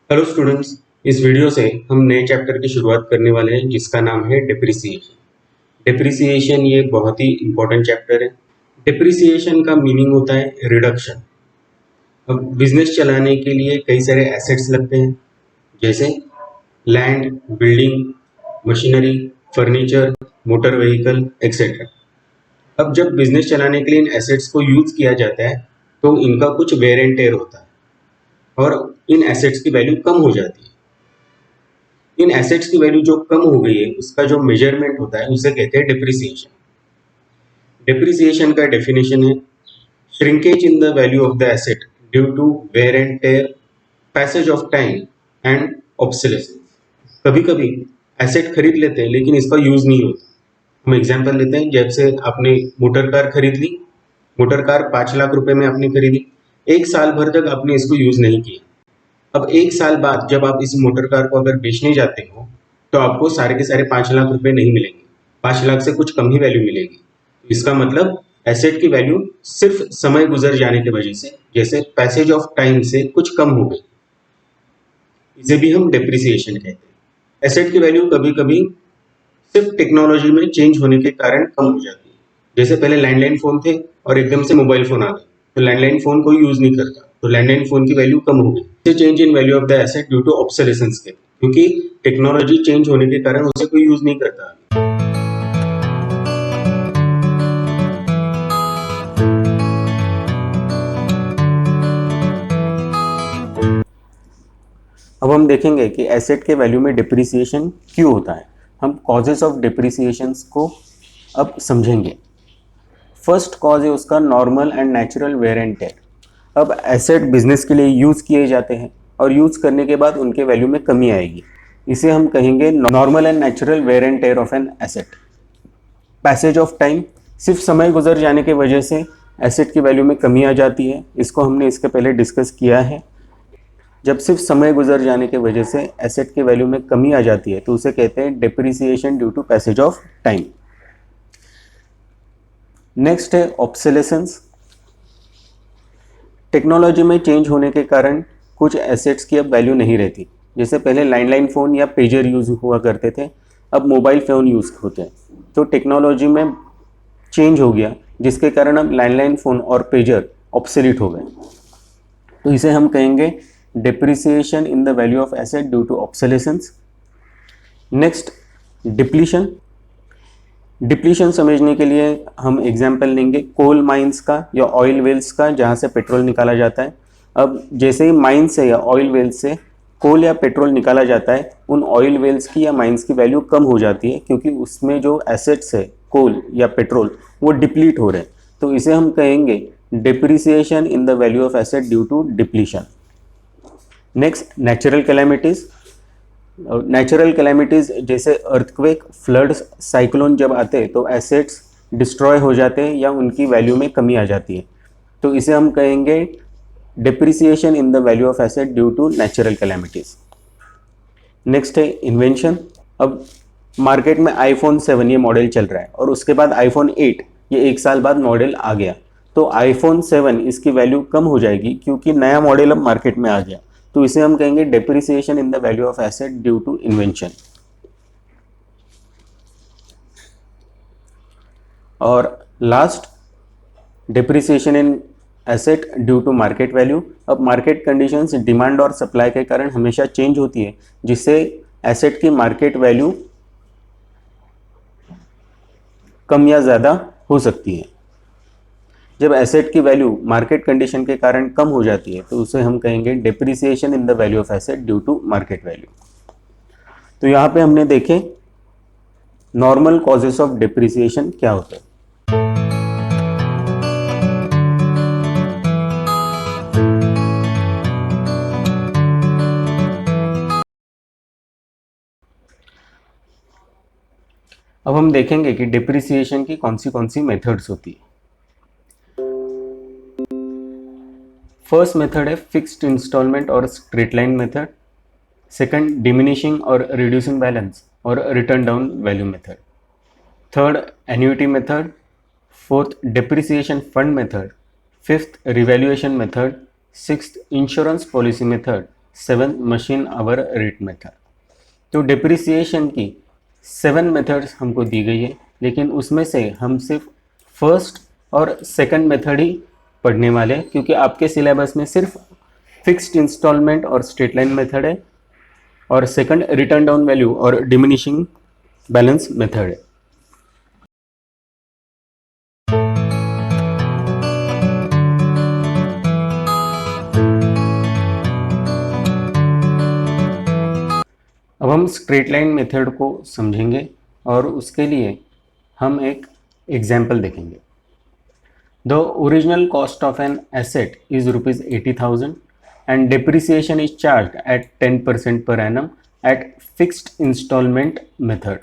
Hello students, इस video से हम नए चैप्टर की शुरुआत करने वाले हैं जिसका नाम है डिप्रिसिएशन। डिप्रिसिएशन ये बहुत ही इंपॉर्टेंट चैप्टर है। डिप्रिसिएशन का मीनिंग होता है रिडक्शन। अब बिजनेस चलाने के लिए कई सारे एसेट्स लगते हैं, जैसे land, building, machinery, furniture, motor vehicle etcetera. अब जब बिजनेस चलाने के लिए इन एसेट्स को यूज किया जाता है तो इनका कुछ वेयर एंड टेयर होता है और इन एसेट्स की वैल्यू कम हो जाती है। इन एसेट्स की वैल्यू जो कम हो गई है उसका जो मेजरमेंट होता है उसे कहते हैं डिप्रिसिएशन। डिप्रिसिएशन का डेफिनेशन है shrinkage in the value of the asset due to wear and tear, passage of time and obsolescence. कभी कभी एसेट खरीद लेते हैं लेकिन इसका यूज नहीं होता। हम एग्जांपल लेते हैं, जैसे आपने मोटर कार खरीद ली। मोटर कार 5 लाख रुपए में आपने खरीदी। एक साल भर तक आपने इसको यूज नहीं किया। अब एक साल बाद जब आप इस मोटर कार को अगर बेचने जाते हो तो आपको सारे के सारे 5 लाख रुपए नहीं मिलेंगे। 5 लाख से कुछ कम ही वैल्यू मिलेगी। इसका मतलब एसेट की वैल्यू सिर्फ समय गुजर जाने की वजह से, जैसे पैसेज ऑफ टाइम से कुछ कम हो गई। इसे भी हम डेप्रिसिएशन कहते हैं। एसेट की वैल्यू कभी कभी सिर्फ टेक्नोलॉजी में चेंज होने के कारण कम हो जाती है। जैसे पहले लैंडलाइन फोन थे और एकदम से मोबाइल फोन आ गए, तो लैंडलाइन फोन कोई यूज नहीं करता, तो लैंडलाइन फोन की वैल्यू कम हो गई। इसे change in value of the asset due to obsolescence के, क्योंकि टेक्नोलॉजी चेंज होने के कारण उसे कोई यूज नहीं करता। अब हम देखेंगे कि एसेट के वैल्यू में डिप्रिसिएशन क्यों होता है। हम कॉजेस ऑफ डिप्रिसिएशन को अब समझेंगे। फर्स्ट कॉज है उसका normal and natural wear and tear. अब एसेट बिजनेस के लिए यूज़ किए जाते हैं और यूज़ करने के बाद उनके वैल्यू में कमी आएगी। इसे हम कहेंगे normal and natural wear and tear of an asset. Passage of time, सिर्फ समय गुजर जाने की वजह से एसेट की वैल्यू में कमी आ जाती है। इसको हमने इसके पहले डिस्कस किया है। जब सिर्फ समय गुजर जाने की वजह से एसेट की वैल्यू में कमी आ जाती है तो उसे कहते हैं depreciation due to passage of time. Next है ऑब्सोलेसेंस। टेक्नोलॉजी में चेंज होने के कारण कुछ एसेट्स की अब वैल्यू नहीं रहती। जैसे पहले लैंडलाइन फ़ोन या पेजर यूज़ हुआ करते थे, अब मोबाइल फ़ोन यूज़ होते हैं। तो टेक्नोलॉजी में चेंज हो गया जिसके कारण अब लैंडलाइन फ़ोन और पेजर ऑब्सोलीट हो गए। तो इसे हम कहेंगे depreciation in the value of asset due to obsolescence. Next depletion. Depletion समझने के लिए हम एग्जाम्पल लेंगे कोल माइंस का या ऑयल वेल्स का, जहाँ से पेट्रोल निकाला जाता है। अब जैसे ही माइन से या ऑयल वेल्स से कोल या पेट्रोल निकाला जाता है, उन ऑयल वेल्स की या माइंस की वैल्यू कम हो जाती है क्योंकि उसमें जो एसेट्स है कोल या पेट्रोल वो डिप्लीट हो रहे हैं। तो इसे हम कहेंगे depreciation in the value of asset due to depletion. Next natural calamities. Natural calamities जैसे अर्थक्वेक, फ्लड्स, साइक्लोन जब आते हैं तो एसेट्स डिस्ट्रॉय हो जाते हैं या उनकी वैल्यू में कमी आ जाती है। तो इसे हम कहेंगे depreciation in the value of asset due to natural calamities. Next है इन्वेंशन। अब मार्केट में आईफोन 7 ये मॉडल चल रहा है और उसके बाद आईफोन 8 ये एक साल बाद मॉडल आ गया। तो आईफोन 7 इसकी वैल्यू कम हो जाएगी क्योंकि नया मॉडल अब मार्केट में आ गया। तो इसे हम कहेंगे depreciation in the value of asset due to invention. और last depreciation in asset due to market value. अब मार्केट कंडीशंस डिमांड और सप्लाई के कारण हमेशा चेंज होती है, जिससे एसेट की मार्केट वैल्यू कम या ज़्यादा हो सकती है। जब एसेट की वैल्यू मार्केट कंडीशन के कारण कम हो जाती है तो उसे हम कहेंगे depreciation in the value of asset due to market value. तो यहाँ पे हमने देखे नॉर्मल कॉजेस ऑफ डिप्रिसिएशन क्या होता है। अब हम देखेंगे कि डिप्रिसिएशन की कौन सी मेथड्स होती है। फर्स्ट मेथड है फिक्स्ड इंस्टॉलमेंट और straight line method. Second diminishing और रिड्यूसिंग बैलेंस और written down value method. Third annuity method. Fourth depreciation fund method. Fifth revaluation method. Sixth insurance policy method. 7 machine hour rate method. तो depreciation की 7 methods हमको दी गई है, लेकिन उसमें से हम सिर्फ फर्स्ट और सेकंड मेथड ही पढ़ने वाले हैं, क्योंकि आपके सिलेबस में सिर्फ फिक्स्ड इंस्टॉलमेंट और स्ट्रेट लाइन मेथड है और सेकंड रिटर्न डाउन वैल्यू और डिमिनिशिंग बैलेंस मेथड है। अब हम स्ट्रेट लाइन मेथड को समझेंगे और उसके लिए हम एक एग्जाम्पल देखेंगे। The original cost of an asset is ₹80,000 and depreciation is charged at 10% per annum at fixed installment method।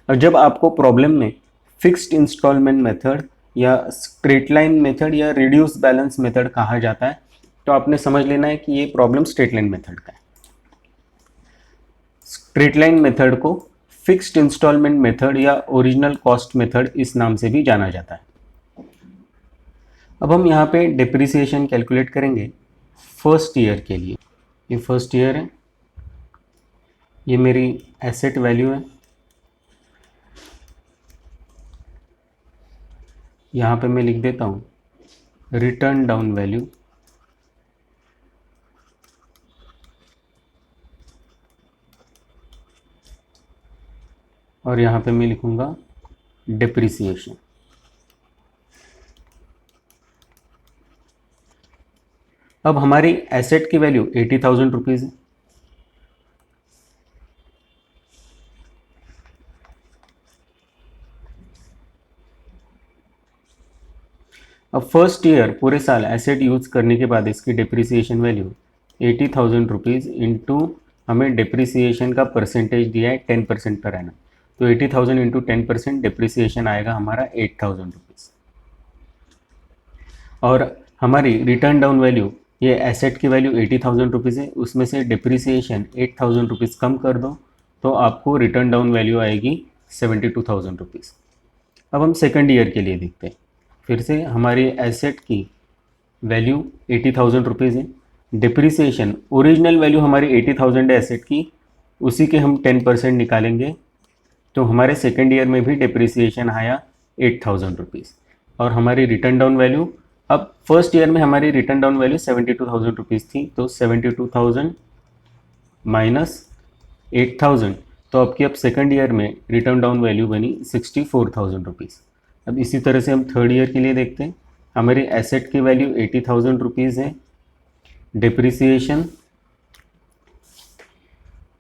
और जब आपको प्रॉब्लम में फिक्स्ड इंस्टॉलमेंट मेथड या स्ट्रेट लाइन मेथड या रिड्यूस बैलेंस मेथड कहा जाता है, तो आपने समझ लेना है कि ये प्रॉब्लम स्ट्रेट लाइन मेथड का है। स्ट्रेट लाइन मेथड को फिक्स्ड इंस्टॉलमेंट मेथड या ओरिजिनल कॉस्ट मेथड इस नाम से भी जाना जाता है। अब हम यहाँ पे डिप्रिसिएशन कैलकुलेट करेंगे फर्स्ट ईयर के लिए। ये फर्स्ट ईयर है, ये मेरी एसेट वैल्यू है। यहाँ पे मैं लिख देता हूँ रिटर्न डाउन वैल्यू, और यहाँ पे मैं लिखूँगा डिप्रिसिएशन। अब हमारी एसेट की वैल्यू 80,000 रुपीज़ है। अब फर्स्ट ईयर पूरे साल एसेट यूज़ करने के बाद इसकी डिप्रिसिएशन वैल्यू 80,000 रुपीज़ इंटू हमें डिप्रिसिएशन का परसेंटेज दिया है 10% पर एनम, तो 80,000 इंटू 10% डिप्रिसिएशन आएगा हमारा 8,000 रुपीज़। और हमारी रिटर्न डाउन वैल्यू, ये एसेट की वैल्यू 80,000 रुपीज़ है, उसमें से डिप्रिसिएशन 8,000 रुपीज़ कम कर दो तो आपको रिटर्न डाउन वैल्यू आएगी 72,000 रुपीज़। अब हम सेकंड ईयर के लिए देखते हैं। फिर से हमारी एसेट की वैल्यू 80,000 रुपीज़ है, डिप्रिसिएशन ओरिजिनल वैल्यू हमारी 80,000 है एसेट की, उसी के हम 10% निकालेंगे, तो हमारे सेकंड ईयर में भी डिप्रिसिएशन आया 8,000 रुपीज़। और हमारी रिटर्न डाउन वैल्यू, अब फर्स्ट ईयर में हमारी रिटर्न डाउन वैल्यू 72,000 रुपीज़ थी, तो 72,000 माइनस 8,000, तो आपकी अब सेकंड ईयर में रिटर्न डाउन वैल्यू बनी 64,000 रुपीज़। अब इसी तरह से हम थर्ड ईयर के लिए देखते हैं। हमारी एसेट की वैल्यू 80,000 रुपीज़ है, डिप्रिसिएशन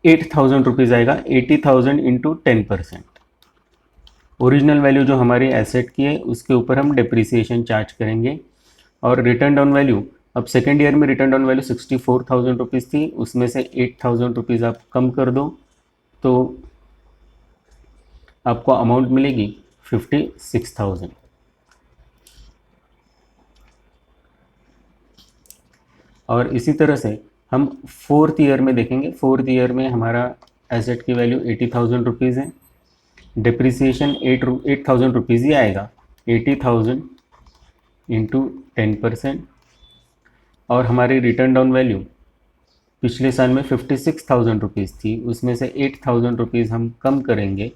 8,000 रुपीज़ आएगा। 80,000 इंटू 10%, ओरिजिनल वैल्यू जो हमारी एसेट की है उसके ऊपर हम डिप्रिसिएशन चार्ज करेंगे। और रिटर्न डाउन वैल्यू, अब सेकेंड ईयर में रिटर्न डाउन वैल्यू 64,000 रुपीज़ थी, उसमें से 8,000 रुपीज़ आप कम कर दो तो आपको अमाउंट मिलेगी 56,000। और इसी तरह से हम फोर्थ ईयर में देखेंगे। फोर्थ ईयर में हमारा एसेट की वैल्यू 80,000 रुपीज़ है, डिप्रिसिएशन 8,000 रुपीज़ ही आएगा। 80,000 इंटू 10%, और हमारी रिटर्न डाउन वैल्यू पिछले साल में 56,000 रुपीज़ थी, उसमें से 8,000 रुपीज़ हम कम करेंगे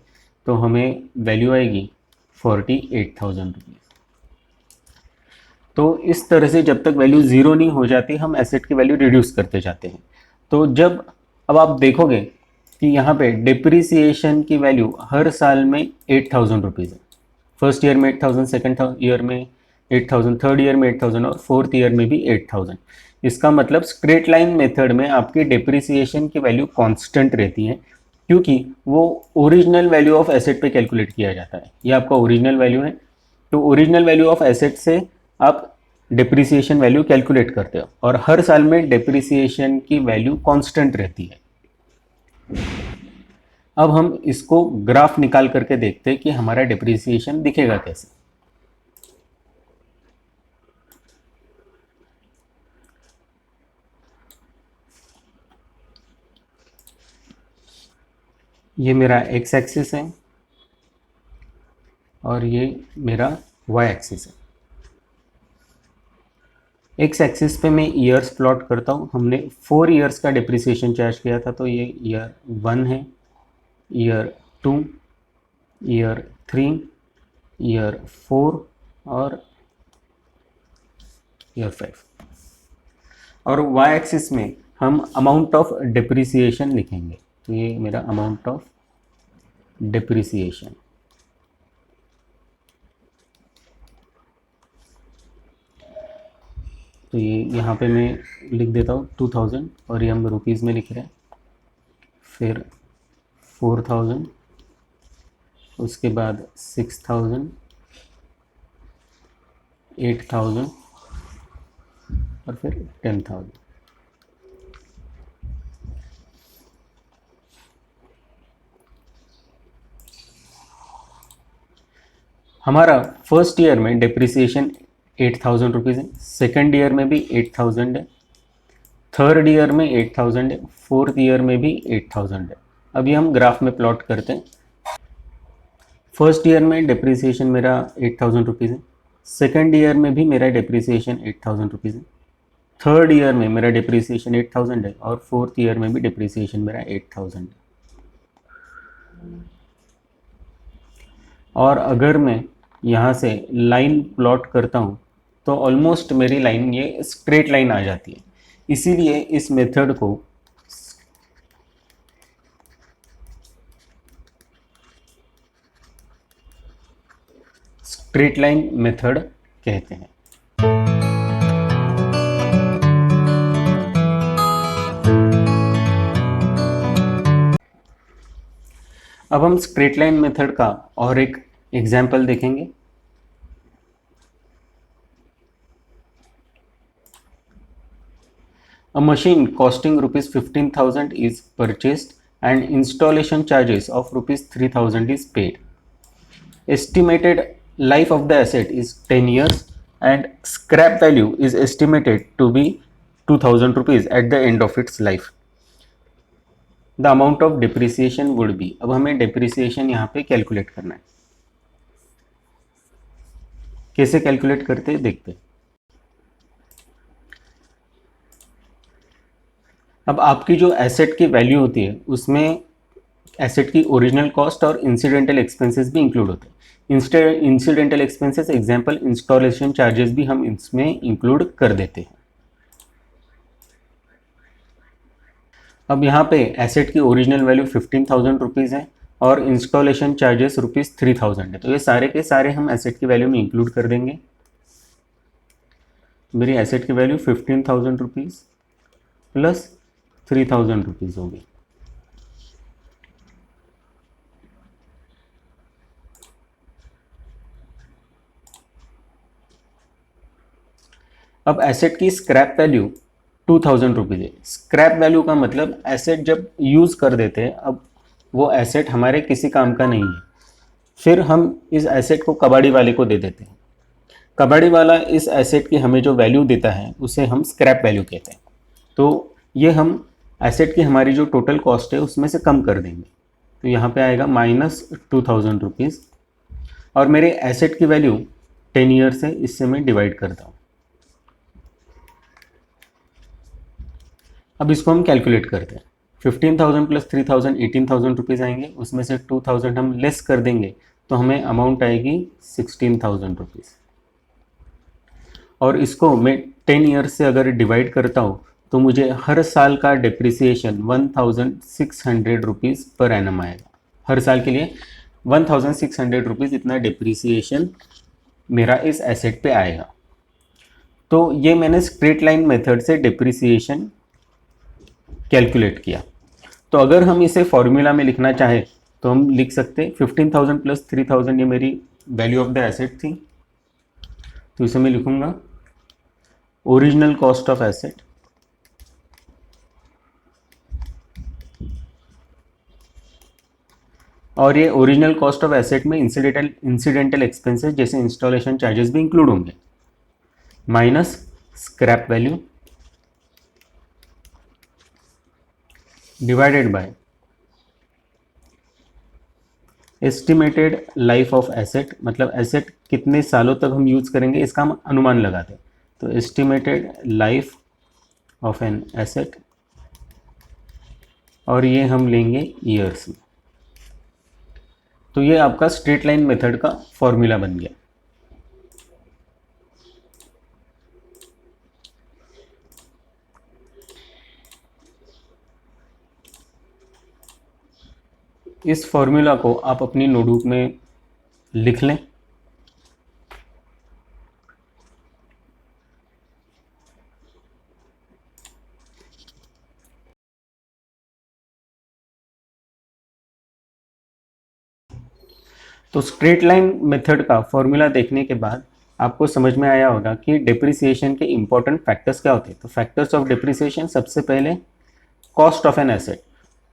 तो हमें वैल्यू आएगी 48,000 रुपीज़। तो इस तरह से जब तक वैल्यू ज़ीरो नहीं हो जाती हम एसेट की वैल्यू रिड्यूस करते जाते हैं। तो जब अब आप देखोगे कि यहाँ पे डिप्रिसिएशन की वैल्यू हर साल में 8,000 रुपीज़ है। फर्स्ट ईयर में 8,000, सेकेंड ईयर में 8,000, थर्ड ईयर में 8,000 और फोर्थ ईयर में भी 8,000। इसका मतलब स्ट्रेट लाइन मेथड में आपकी डिप्रिसिएशन की वैल्यू कांस्टेंट रहती है, क्योंकि वो ओरिजिनल वैल्यू ऑफ एसेट पे कैलकुलेट किया जाता है। ये आपका ओरिजिनल वैल्यू है, तो ओरिजिनल वैल्यू ऑफ एसेट से आप डिप्रिसिएशन वैल्यू कैलकुलेट करते हो, और हर साल में डिप्रिसिएशन की वैल्यू कांस्टेंट रहती है। अब हम इसको ग्राफ निकाल करके देखते हैं कि हमारा डिप्रिसिएशन दिखेगा कैसे। ये मेरा एक्स एक्सिस है और ये मेरा वाई एक्सिस है। एक्स एक्सिस पे मैं ईयर्स प्लॉट करता हूँ। हमने 4 ईयर्स का डिप्रिसिएशन चार्ज किया था, तो ये ईयर 1 है, ईयर 2, ईयर 3, ईयर 4 और ईयर 5। और वाई एक्सिस में हम अमाउंट ऑफ डिप्रिसिएशन लिखेंगे। तो ये मेरा अमाउंट ऑफ डिप्रिसिएशन। तो ये यहाँ पे मैं लिख देता हूँ 2000, और ये हम रुपीज़ में लिख रहे हैं। फिर 4000, उसके बाद 6000, 8000 और फिर 10,000। हमारा फर्स्ट ईयर में डिप्रिसिएशन 8000 रुपीज़ है, सेकेंड ईयर में भी 8000 है, थर्ड ईयर में 8000 है, फोर्थ ईयर में भी 8000 है। अभी हम ग्राफ में प्लॉट करते हैं। फर्स्ट ईयर में डिप्रिसिएशन मेरा 8000 रुपीज़ है, सेकेंड ईयर में भी मेरा डिप्रिसिएशन 8000 रुपीज़ है, थर्ड ईयर में मेरा डिप्रिसिएशन 8000 है, और फोर्थ ईयर में भी डिप्रिसिएशन मेरा 8000 है। और अगर मैं यहाँ से लाइन प्लॉट करता हूँ तो ऑलमोस्ट मेरी लाइन ये स्ट्रेट लाइन आ जाती है। इसीलिए इस मेथड को स्ट्रेट लाइन मेथड कहते हैं। अब हम स्ट्रेट लाइन मेथड का और एक एग्जाम्पल देखेंगे। A machine costing rupees 15,000 is purchased and installation charges of rupees 3,000 is paid. Estimated life of the asset is 10 years and scrap value is estimated to be 2,000 rupees at the end of its life. The amount of depreciation would be. अब हमें depreciation यहाँ पे calculate करना है। कैसे calculate करते हैं देखते हैं। अब आपकी जो एसेट की वैल्यू होती है उसमें एसेट की ओरिजिनल कॉस्ट और इंसिडेंटल एक्सपेंसेस भी इंक्लूड होते हैं। Incidental expenses example installation charges भी हम इसमें इंक्लूड कर देते हैं। अब यहाँ पे एसेट की ओरिजिनल वैल्यू 15,000 रुपीज़ है और इंस्टॉलेशन चार्जेस रुपीज़ 3,000 है, तो ये सारे के सारे हम एसेट की वैल्यू में इंक्लूड कर देंगे। मेरी एसेट की वैल्यू 15,000 रुपीज़ प्लस 3,000 रुपीज़ होगी। अब एसेट की स्क्रैप वैल्यू 2,000 रुपीज़ है। स्क्रैप वैल्यू का मतलब एसेट जब यूज़ कर देते हैं, अब वो एसेट हमारे किसी काम का नहीं है, फिर हम इस एसेट को कबाड़ी वाले को दे देते हैं। कबाड़ी वाला इस एसेट की हमें जो वैल्यू देता है उसे हम स्क्रैप वैल्यू कहते हैं। तो ये हम एसेट की हमारी जो टोटल कॉस्ट है उसमें से कम कर देंगे। तो यहाँ पे आएगा -2,000 रुपीज़, और मेरे एसेट की वैल्यू 10 ईयर्स है, इससे मैं डिवाइड करता हूँ। अब इसको हम कैलकुलेट करते हैं। 15,000 प्लस 3,000 18,000 रुपीज़ आएंगे, उसमें से 2,000 हम लेस कर देंगे तो हमें अमाउंट आएगी 16,000 रुपीज़। और इसको मैं 10 ईयर्स से अगर डिवाइड करता हूँ तो मुझे हर साल का डिप्रिसिएशन 1,600 रुपीज़ पर एनम आएगा। हर साल के लिए 1,600 रुपीज़ इतना डिप्रिसिएशन मेरा इस एसेट पे आएगा। तो ये मैंने स्ट्रेट लाइन मेथड से डिप्रिसिएशन कैलकुलेट किया। तो अगर हम इसे फॉर्मूला में लिखना चाहे तो हम लिख सकते हैं 15,000 प्लस 3,000, ये मेरी वैल्यू ऑफ द एसेट थी, तो इसे मैं लिखूंगा ओरिजिनल कॉस्ट ऑफ एसेट और ये ओरिजिनल कॉस्ट ऑफ एसेट में इंसिडेंटल एक्सपेंसेस जैसे इंस्टॉलेशन चार्जेस भी इंक्लूड होंगे, minus scrap value divided by estimated life of asset, मतलब एसेट कितने सालों तक हम यूज करेंगे इसका हम अनुमान लगाते हैं। तो estimated life of an asset, और ये हम लेंगे ईयर्स में। तो ये आपका स्ट्रेट लाइन मेथड का फॉर्मूला बन गया। इस फॉर्मूला को आप अपनी नोटबुक में लिख लें। तो स्ट्रेट लाइन मेथड का फॉर्मूला देखने के बाद आपको समझ में आया होगा कि डिप्रिसिएशन के इंपॉर्टेंट फैक्टर्स क्या होते हैं। तो फैक्टर्स ऑफ डिप्रिसिएशन, सबसे पहले cost of an asset.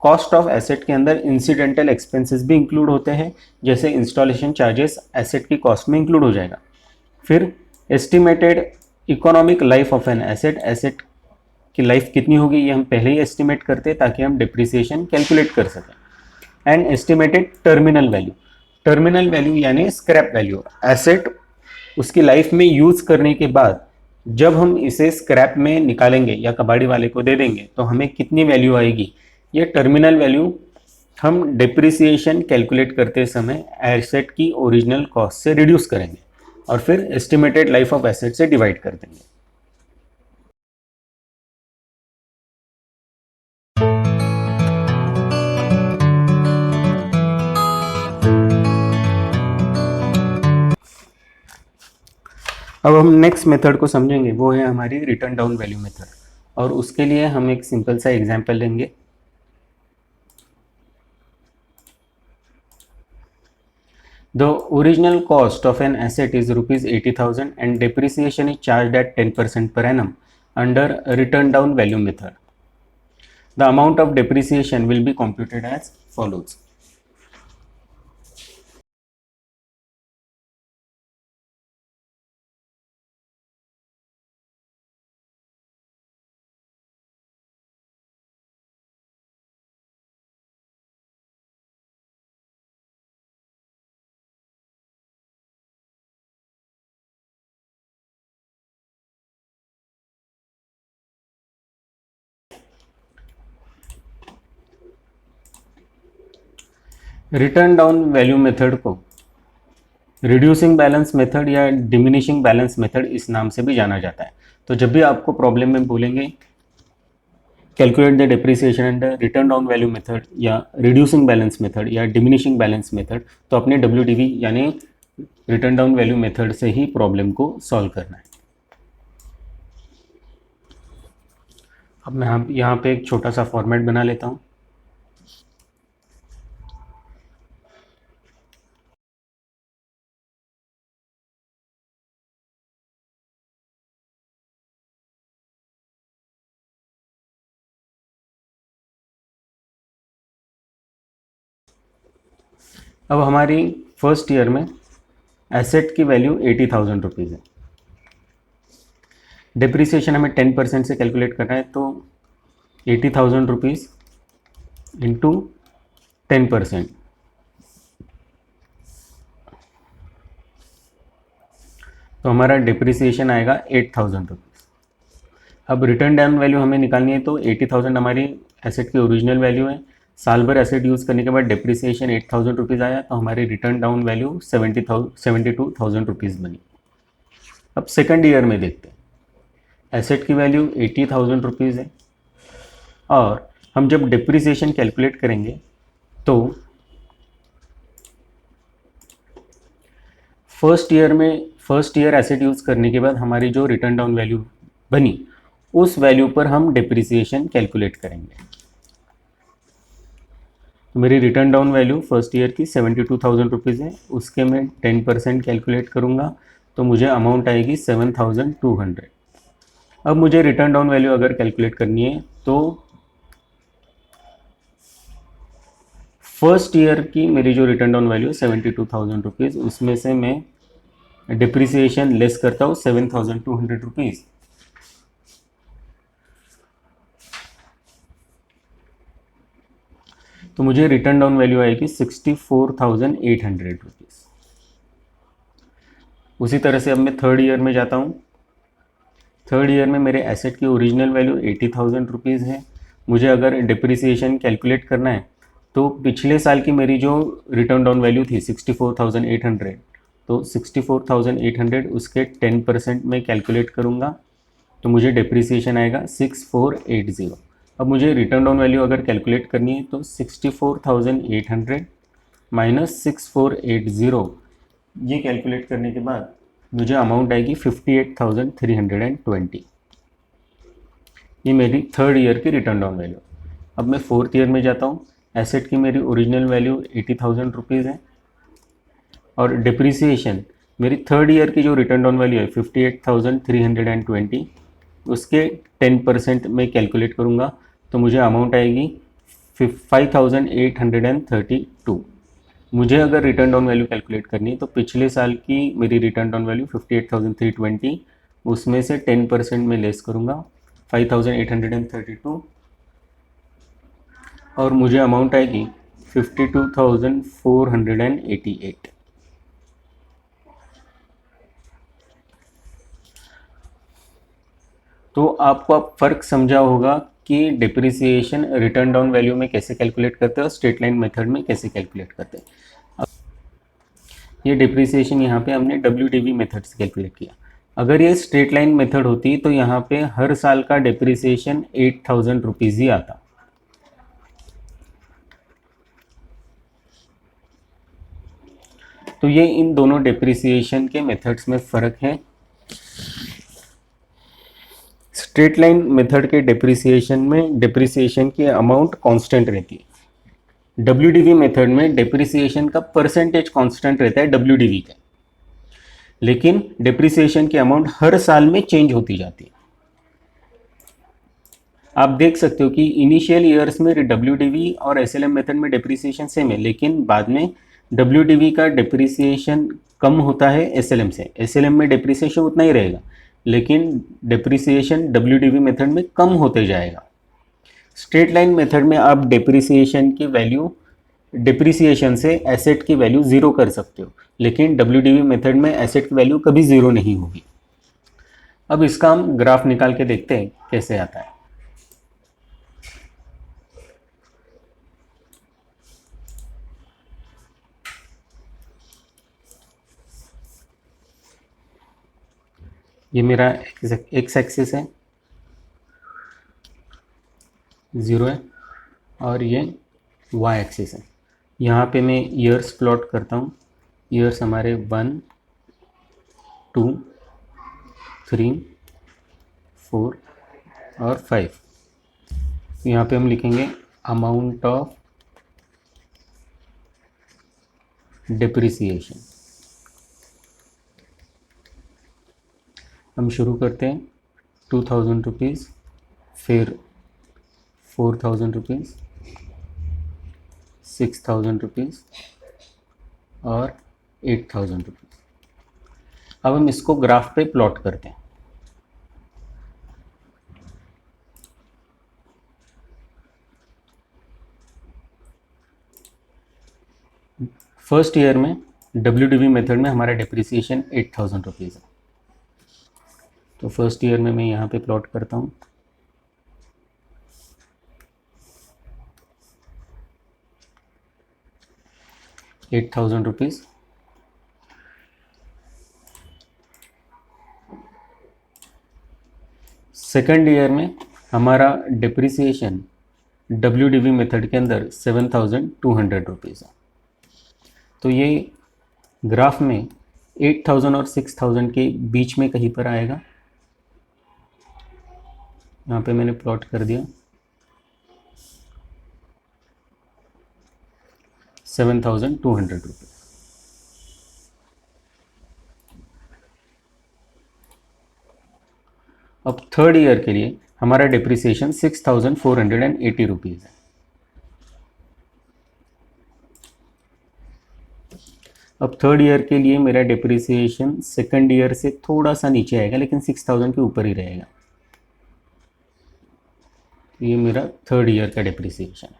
Cost of asset के अंदर इंसिडेंटल एक्सपेंसेस भी इंक्लूड होते हैं, जैसे इंस्टॉलेशन चार्जेस एसेट की कॉस्ट में इंक्लूड हो जाएगा। फिर estimated economic life of an asset, asset की लाइफ कितनी होगी ये हम पहले ही एस्टिमेट करते हैं ताकि हम डिप्रिसिएशन कैलकुलेट कर सकें। And estimated terminal value, terminal value यानी स्क्रैप वैल्यू, एसेट उसकी लाइफ में यूज करने के बाद जब हम इसे स्क्रैप में निकालेंगे या कबाड़ी वाले को दे देंगे तो हमें कितनी वैल्यू आएगी, ये टर्मिनल वैल्यू हम डिप्रिसिएशन कैलकुलेट करते समय एसेट की ओरिजिनल कॉस्ट से रिड्यूस करेंगे और फिर एस्टिमेटेड लाइफ ऑफ एसेट से डिवाइड कर देंगे। अब हम नेक्स्ट मेथड को समझेंगे, वो है हमारी रिटर्न डाउन वैल्यू मेथड, और उसके लिए हम एक सिंपल सा एग्जांपल लेंगे। The original cost of an asset is rupees 80,000 and depreciation is charged at 10% per annum under return down value method. The amount of depreciation will be computed as follows. Return down value method को reducing balance method या diminishing balance method इस नाम से भी जाना जाता है। तो जब भी आपको प्रॉब्लम में बोलेंगे calculate the depreciation under return down value method या रिड्यूसिंग बैलेंस मेथड या डिमिनिशिंग बैलेंस मेथड, तो अपने WDV यानी रिटर्न डाउन वैल्यू मेथड से ही प्रॉब्लम को सॉल्व करना है। अब मैं यहाँ पे एक छोटा सा फॉर्मेट बना लेता हूँ। अब हमारी फर्स्ट ईयर में एसेट की वैल्यू 80,000 रुपीज़ है। डिप्रिसिएशन हमें 10% से कैलकुलेट करना है, तो 80,000 रुपीज़ इंटू 10%, तो हमारा डिप्रिसिएशन आएगा 8,000 रुपीज़। अब रिटर्न डाउन वैल्यू हमें निकालनी है, तो 80,000 हमारी एसेट की ओरिजिनल वैल्यू है। साल भर एसेट यूज़ करने के बाद डिप्रिसिएशन 8,000 रुपीज़ आया, तो हमारी रिटर्न डाउन वैल्यू 72,000 रुपीज़ बनी। अब सेकंड ईयर में देखते हैं, एसेट की वैल्यू 80,000 रुपीज़ है और हम जब डिप्रिसिएशन कैलकुलेट करेंगे तो फर्स्ट ईयर एसेट यूज़ करने के बाद हमारी जो रिटर्न डाउन वैल्यू बनी उस वैल्यू पर हम डिप्रिसिएशन कैलकुलेट करेंगे। तो मेरी return down value first year की 72,000 रुपीज़ है, उसके मैं 10% कैलकुलेट करूँगा तो मुझे अमाउंट आएगी 7,200। अब मुझे रिटर्न डाउन वैल्यू अगर कैलकुलेट करनी है तो फर्स्ट ईयर की मेरी जो रिटर्न डाउन वैल्यू 72,000 रुपीज़, उसमें से मैं डिप्रिसिएशन लेस करता हूँ 7,200 रुपीज़, तो मुझे रिटर्न डाउन वैल्यू आएगी 64,800 रुपीज़। उसी तरह से अब मैं थर्ड ईयर में जाता हूँ, थर्ड ईयर में मेरे एसेट की ओरिजिनल वैल्यू 80,000 रुपीज़ है। मुझे अगर डिप्रिसिएशन कैलकुलेट करना है तो पिछले साल की मेरी जो रिटर्न डाउन वैल्यू थी 64,800, तो 64,800 उसके 10% में कैलकुलेट करूँगा तो मुझे डिप्रिसिएशन आएगा 6480। अब मुझे रिटर्न डाउन वैल्यू अगर कैलकुलेट करनी है तो 64,800 माइनस 6480, ये कैलकुलेट करने के बाद मुझे अमाउंट आएगी 58,320। ये मेरी थर्ड ईयर की रिटर्न डाउन वैल्यू। अब मैं फोर्थ ईयर में जाता हूँ। एसेट की मेरी ओरिजिनल वैल्यू 80,000 रुपीज़ है और डिप्रिसिएशन मेरी थर्ड ईयर की जो रिटर्न डाउन वैल्यू है 58,320, उसके 10% में कैलकुलेट करूँगा तो मुझे अमाउंट आएगी 5,832। मुझे अगर रिटर्न डाउन वैल्यू कैलकुलेट करनी है तो पिछले साल की मेरी रिटर्न डाउन वैल्यू 58,320, उसमें से 10% में लेस करूँगा 5,832 और मुझे अमाउंट आएगी 52,488। तो आपको अब फ़र्क समझा होगा कि डिप्रिसिएशन रिटर्न डाउन वैल्यू में कैसे कैलकुलेट करते हैं और स्ट्रेट लाइन मेथड में कैसे कैलकुलेट करते हैं। ये डिप्रिसिएशन यहाँ पे हमने WDV मेथड से कैलकुलेट किया। अगर ये स्ट्रेट लाइन मेथड होती तो यहाँ पे हर साल का डिप्रिसिएशन 8,000 रुपीज़ ही आता। तो ये इन दोनों डिप्रिसिएशन के मेथड्स में फ़र्क है। स्ट्रेट लाइन मेथड के डिप्रिसिएशन में डिप्रिसिएशन की अमाउंट कांस्टेंट रहती है। WDV मेथड में डिप्रिसिएशन का परसेंटेज कांस्टेंट रहता है WDV का, लेकिन डिप्रिसिएशन की अमाउंट हर साल में चेंज होती जाती है। आप देख सकते हो कि इनिशियल ईयर्स में WDV और SLM मेथड में डिप्रिसिएशन सेम है, लेकिन बाद में WDV का डिप्रिसिएशन कम होता है SLM से। SLM में डिप्रिसिएशन उतना ही रहेगा, लेकिन डिप्रिसिएशन WDV मेथड में कम होते जाएगा। स्ट्रेट लाइन मेथड में आप डिप्रिसिएशन की वैल्यू, डिप्रिसिएशन से एसेट की वैल्यू ज़ीरो कर सकते हो, लेकिन WDV मेथड में एसेट की वैल्यू कभी ज़ीरो नहीं होगी। अब इसका हम ग्राफ निकाल के देखते हैं कैसे आता है। ये मेरा एक्स एक्सिस है, 0 है, और ये वाई एक्सिस है। यहाँ पे मैं ईयर्स प्लॉट करता हूँ। ईयर्स हमारे 1, 2, 3, 4 और 5। यहाँ पे हम लिखेंगे अमाउंट ऑफ डिप्रिसिएशन। हम शुरू करते हैं 2,000 रुपीज़, फिर 4,000 रुपीज़, 6,000 रुपीज़ और 8,000 रुपीज़। अब हम इसको ग्राफ पे प्लॉट करते हैं। फर्स्ट ईयर में WDV मेथड में हमारा डिप्रिसिएशन 8,000 रुपीज़ है। तो फर्स्ट ईयर में मैं यहाँ पे प्लॉट करता हूँ। ₹8,000। सेकेंड ईयर में हमारा डिप्रिसिएशन WDV मेथड के अंदर 7,200 रुपीज़ है। तो ये ग्राफ में 8,000 और 6,000 के बीच में कहीं पर आएगा। यहाँ पे मैंने प्लॉट कर दिया 7,200 रुपीज़। अब थर्ड ईयर के लिए हमारा डिप्रिसिएशन 6,480 रुपीज़ है। अब थर्ड ईयर के लिए मेरा डिप्रिसिएशन सेकंड ईयर से थोड़ा सा नीचे आएगा, लेकिन 6,000 के ऊपर ही रहेगा। ये मेरा थर्ड ईयर का डिप्रिसिएशन है।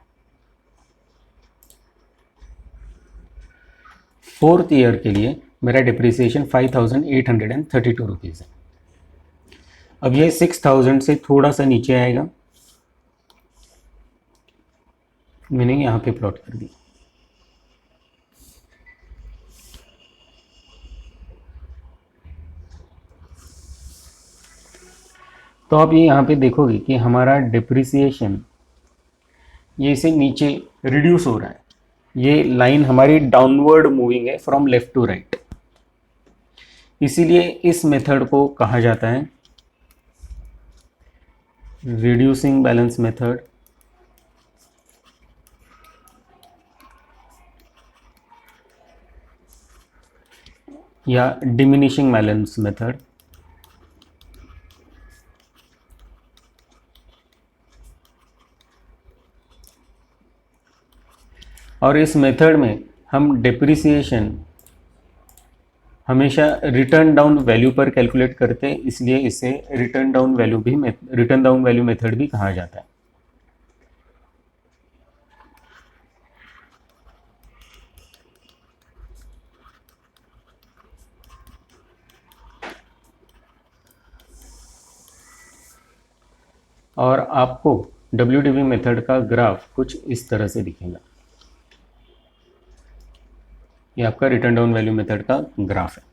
फोर्थ ईयर के लिए मेरा डिप्रिसिएशन 5,832 रुपीज़ है। अब ये 6000 से थोड़ा सा नीचे आएगा, मैंने यहाँ पे प्लॉट कर दिया। तो आप ये यहाँ पे देखोगे कि हमारा डिप्रिसिएशन ये इसे नीचे रिड्यूस हो रहा है। ये लाइन हमारी डाउनवर्ड मूविंग है फ्रॉम लेफ्ट टू राइट, इसीलिए इस मेथड को कहा जाता है रिड्यूसिंग बैलेंस मेथड या डिमिनिशिंग बैलेंस मेथड। और इस मेथड में हम डिप्रिसिएशन हमेशा रिटर्न डाउन वैल्यू पर कैलकुलेट करते हैं, इसलिए इसे रिटर्न डाउन वैल्यू मेथड भी कहा जाता है। और आपको WDV मेथड का ग्राफ कुछ इस तरह से दिखेगा। ये आपका रिटर्न डाउन वैल्यू मेथड का ग्राफ है।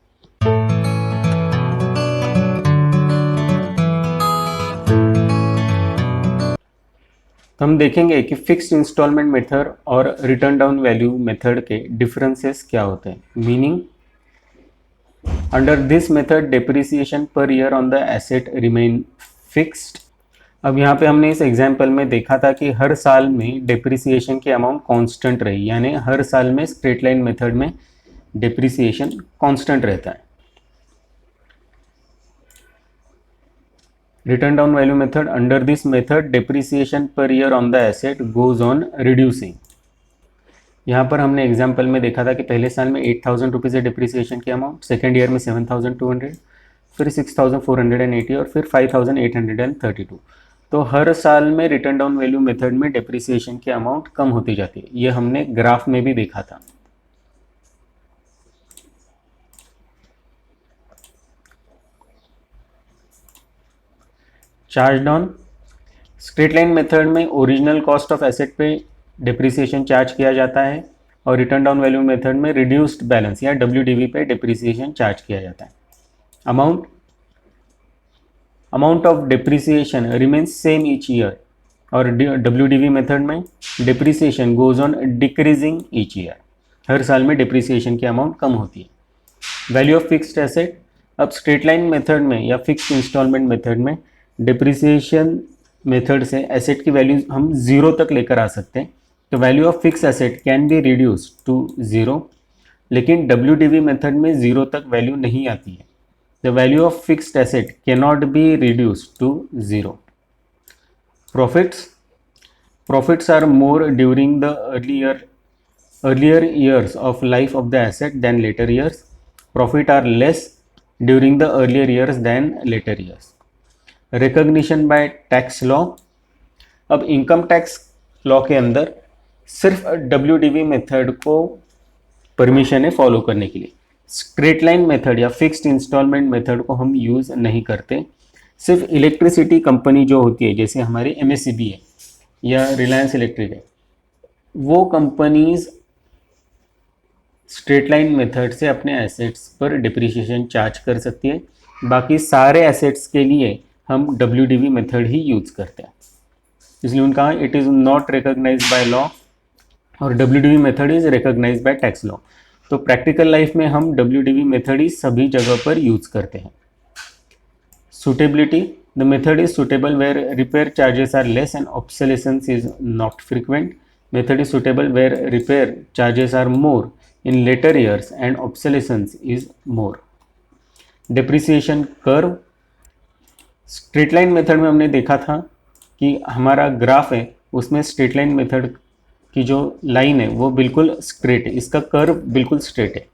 हम देखेंगे कि फिक्स्ड इंस्टॉलमेंट मेथड और रिटर्न डाउन वैल्यू मेथड के डिफरेंसेस क्या होते हैं। Meaning, under this method depreciation per year on the asset remain fixed. अब यहाँ पे हमने इस एग्जाम्पल में देखा था कि हर साल में डेप्रिसिएशन की अमाउंट कांस्टेंट रही, यानी हर साल में स्ट्रेट लाइन मेथड में डेप्रिसिएशन कांस्टेंट रहता है। Return down value method, under this method depreciation per year on the asset goes on reducing. यहाँ पर हमने एग्जाम्पल में देखा था कि पहले साल में 8000 रुपीज़ है डिप्रिसिएशन की अमाउंट, सेकेंड ईयर में 7200, फिर 6480 और फिर 5832। तो हर साल में रिटर्न डाउन वैल्यू मेथड में डेप्रिसिएशन की अमाउंट कम होती जाती है। ये हमने ग्राफ में भी देखा था। Charge down, straight line method में ओरिजिनल कॉस्ट ऑफ एसेट पे डिप्रिसिएशन चार्ज किया जाता है और रिटर्न डाउन वैल्यू मेथड में रिड्यूस्ड बैलेंस या WDV पे डिप्रिसिएशन चार्ज किया जाता है। Amount of depreciation remains same each year और WDV मेथड में depreciation goes on decreasing each year. हर साल में डिप्रिसिएशन की अमाउंट कम होती है। वैल्यू ऑफ फिक्स्ड एसेट, अब स्ट्रेट लाइन मेथड में या फिक्स्ड इंस्टॉलमेंट मेथड में डिप्रिसिएशन मेथड से एसेट की वैल्यू हम ज़ीरो तक लेकर आ सकते हैं। तो value of fix asset can be reduce to zero, लेकिन WDV मेथड में ज़ीरो तक वैल्यू नहीं आती है। The value of fixed asset can not be reduce to zero. Profits are more during the earlier years of life of the asset than later years. Profit are less during the earlier years than later years. Recognition by tax law, अब income tax law के अंदर सिर्फ WDV method को permission है follow करने के लिए। Straight line method या फिक्स्ड इंस्टॉलमेंट मेथड को हम यूज़ नहीं करते। सिर्फ इलेक्ट्रिसिटी कंपनी जो होती है, जैसे हमारी MSEB है या रिलायंस इलेक्ट्रिक है, वो कंपनीज स्ट्रेट लाइन मेथड से अपने एसेट्स पर डिप्रिसिएशन चार्ज कर सकती है। बाकी सारे एसेट्स के लिए हम WDV मेथड ही यूज़ करते हैं, इसलिए उनका कहा it is not recognized by law और WDV method is recognized by tax law. तो प्रैक्टिकल लाइफ में हम WDV मेथड ही सभी जगह पर यूज़ करते हैं। Suitability, the method is suitable where repair charges are less and obsolescence is not frequent. Method is suitable where repair charges are more in later years and obsolescence is more. Depreciation curve, straight line method में हमने देखा था कि हमारा graph है उसमें straight line method की जो लाइन है वो बिल्कुल स्ट्रेट है, इसका कर्व बिल्कुल स्ट्रेट है।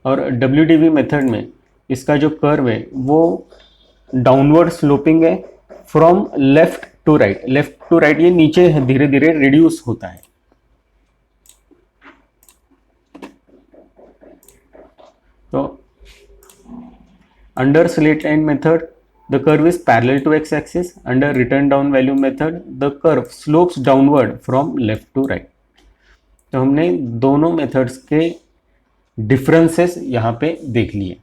और WDV मेथड में इसका जो कर्व है वो डाउनवर्ड स्लोपिंग है from left to right. Left to right ये नीचे धीरे धीरे रिड्यूस होता है। तो Under slit line method, the curve is parallel to x axis. Under return down value method, the curve slopes downward from left to right. तो हमने दोनों मेथड्स के डिफरेंसेस यहाँ पे देख लिए.